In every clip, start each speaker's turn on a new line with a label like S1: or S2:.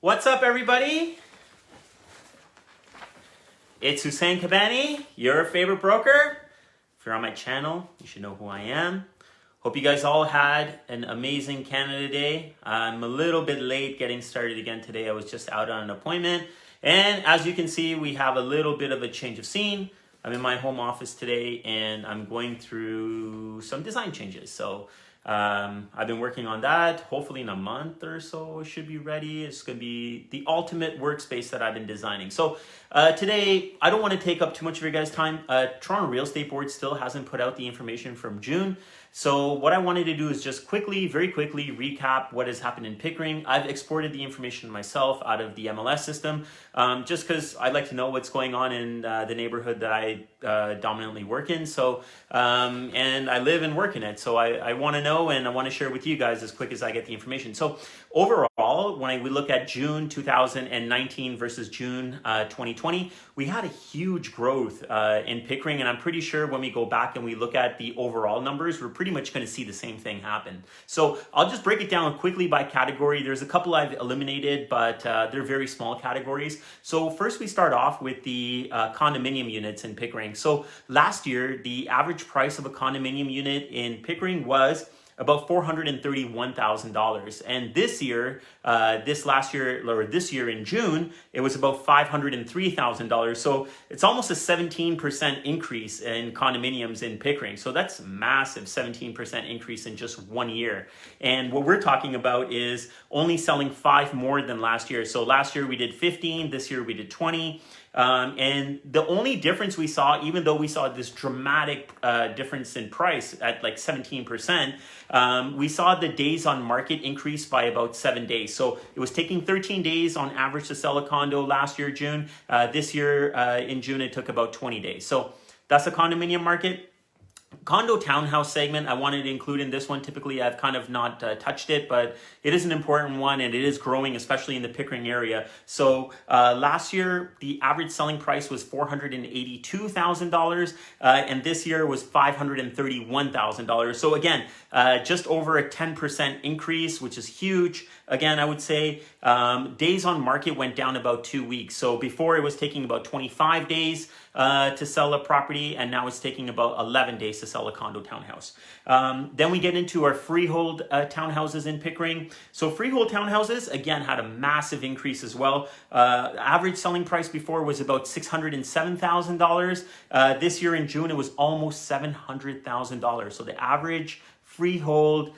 S1: What's up, everybody? It's Sippin Kabani, your favorite broker. If you're on my channel, you should know who I am. Hope you guys all had an amazing Canada Day. I'm a little bit late getting started again today. I was just out on an appointment. And as you can see, we have a little bit of a change of scene. I'm in my home office today and I'm going through some design changes. So I've been working on that. Hopefully in a month or so it should be ready. It's going to be the ultimate workspace that I've been designing. So today, I don't want to take up too much of your guys' time. Toronto Real Estate Board still hasn't put out the information from June. So what I wanted to do is just very quickly recap what has happened in Pickering. I've exported the information myself out of the MLS system just because I'd like to know what's going on in the neighborhood that I dominantly work in. So, and I live and work in it. So I want to know and I want to share with you guys as quick as I get the information. So overall, when we look at June 2019 versus June 2020, we had a huge growth in Pickering. And I'm pretty sure when we go back and we look at the overall numbers, we're pretty much going to see the same thing happen. So I'll just break it down quickly by category. There's a couple I've eliminated, but they're very small categories. So first we start off with the condominium units in Pickering. So last year, the average price of a condominium unit in Pickering was about $431,000. And this year in June, it was about $503,000. So it's almost a 17% increase in condominiums in Pickering. So that's massive, 17% increase in just 1 year. And what we're talking about is only selling 5 more than last year. So last year we did 15, this year we did 20. And the only difference we saw, even though we saw this dramatic difference in price at like 17%, we saw the days on market increase by about 7 days. So it was taking 13 days on average to sell a condo last year, June. This year in June, it took about 20 days. So that's the condominium market. Condo Townhouse segment, I wanted to include in this one. Typically, I've kind of not touched it, but it is an important one and it is growing, especially in the Pickering area. So last year, the average selling price was $482,000, and this year was $531,000. So again, just over a 10% increase, which is huge. Again, I would say days on market went down about 2 weeks. So before it was taking about 25 days to sell a property, and now it's taking about 11 days to sell a condo townhouse. Then we get into our freehold townhouses in Pickering. So freehold townhouses, again, had a massive increase as well. Average selling price before was about $607,000. This year in June, it was almost $700,000. So the average freehold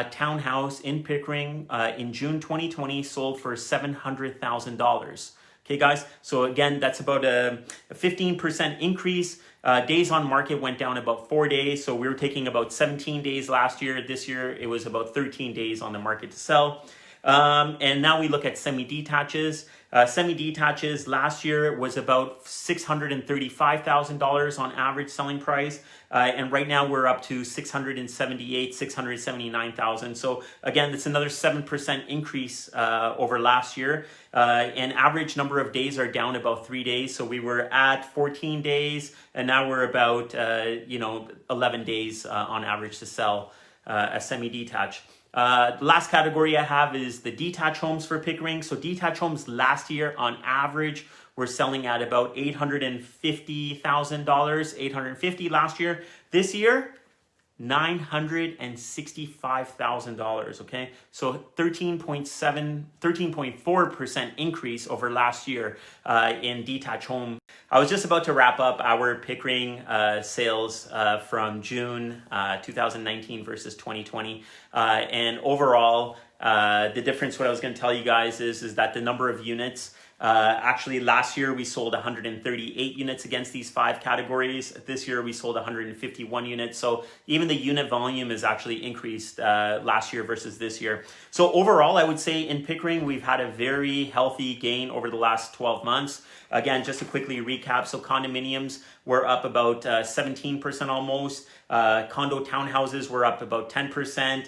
S1: townhouse in Pickering in June 2020 sold for $700,000. Okay, guys, so again, that's about a 15% increase. Days on market went down about 4 days. So we were taking about 17 days last year. This year, it was about 13 days on the market to sell. And now we look at semi-detaches. Semi-detaches last year was about $635,000 on average selling price. And right now we're up to $678,000, $679,000. So again, that's another 7% increase over last year. And average number of days are down about 3 days. So we were at 14 days and now we're about 11 days on average to sell a semi-detached. The last category I have is the detached homes for Pickering. So detached homes last year on average were selling at about $850,000, $850 last year. This year, $965,000, okay? So 13.4% increase over last year in detached home. I was just about to wrap up our Pickering sales from June 2019 versus 2020. And overall, the difference, what I was going to tell you guys is that the number of units, actually last year we sold 138 units against these 5 categories. This year we sold 151 units. So even the unit volume is actually increased last year versus this year. So overall, I would say in Pickering, we've had a very healthy gain over the last 12 months. Again, just to quickly recap, so condominiums were up about 17% almost. Condo townhouses were up about 10%.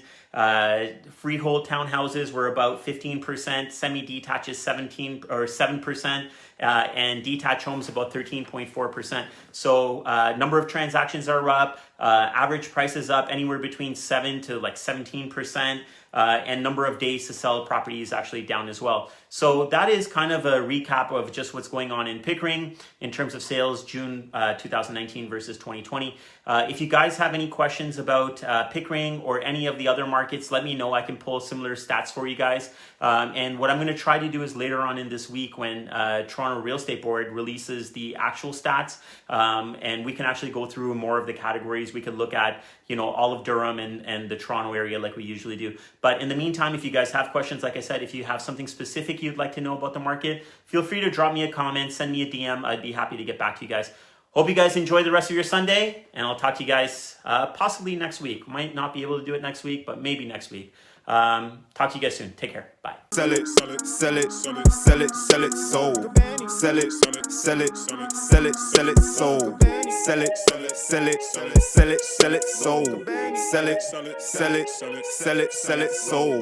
S1: Freehold townhouses were about 15%, semi-detaches 7%, and detached homes about 13.4%. So number of transactions are up, Average prices up anywhere between 7 to like 17%. And number of days to sell properties actually down as well. So that is kind of a recap of just what's going on in Pickering in terms of sales June 2019 versus 2020. If you guys have any questions about Pickering or any of the other markets, let me know. I can pull similar stats for you guys. And what I'm going to try to do is later on in this week when Toronto Real Estate Board releases the actual stats, and we can actually go through more of the categories. We could look at, you know, all of Durham and the Toronto area like we usually do. But in the meantime, if you guys have questions, like I said, if you have something specific you'd like to know about the market, feel free to drop me a comment, send me a DM. I'd be happy to get back to you guys. Hope you guys enjoy the rest of your Sunday, and I'll talk to you guys possibly next week. Might not be able to do it next week, but maybe next week. Talk to you guys soon. Take care. Bye.
S2: Sell it, sell it, sell it, sell it, sell it, sold. Sell it, sell it, sell it, sell it, sold. Sell it, sell it, sell it, sell it, sell it, sold. Sell it, sell it, sell it, sell it, sold.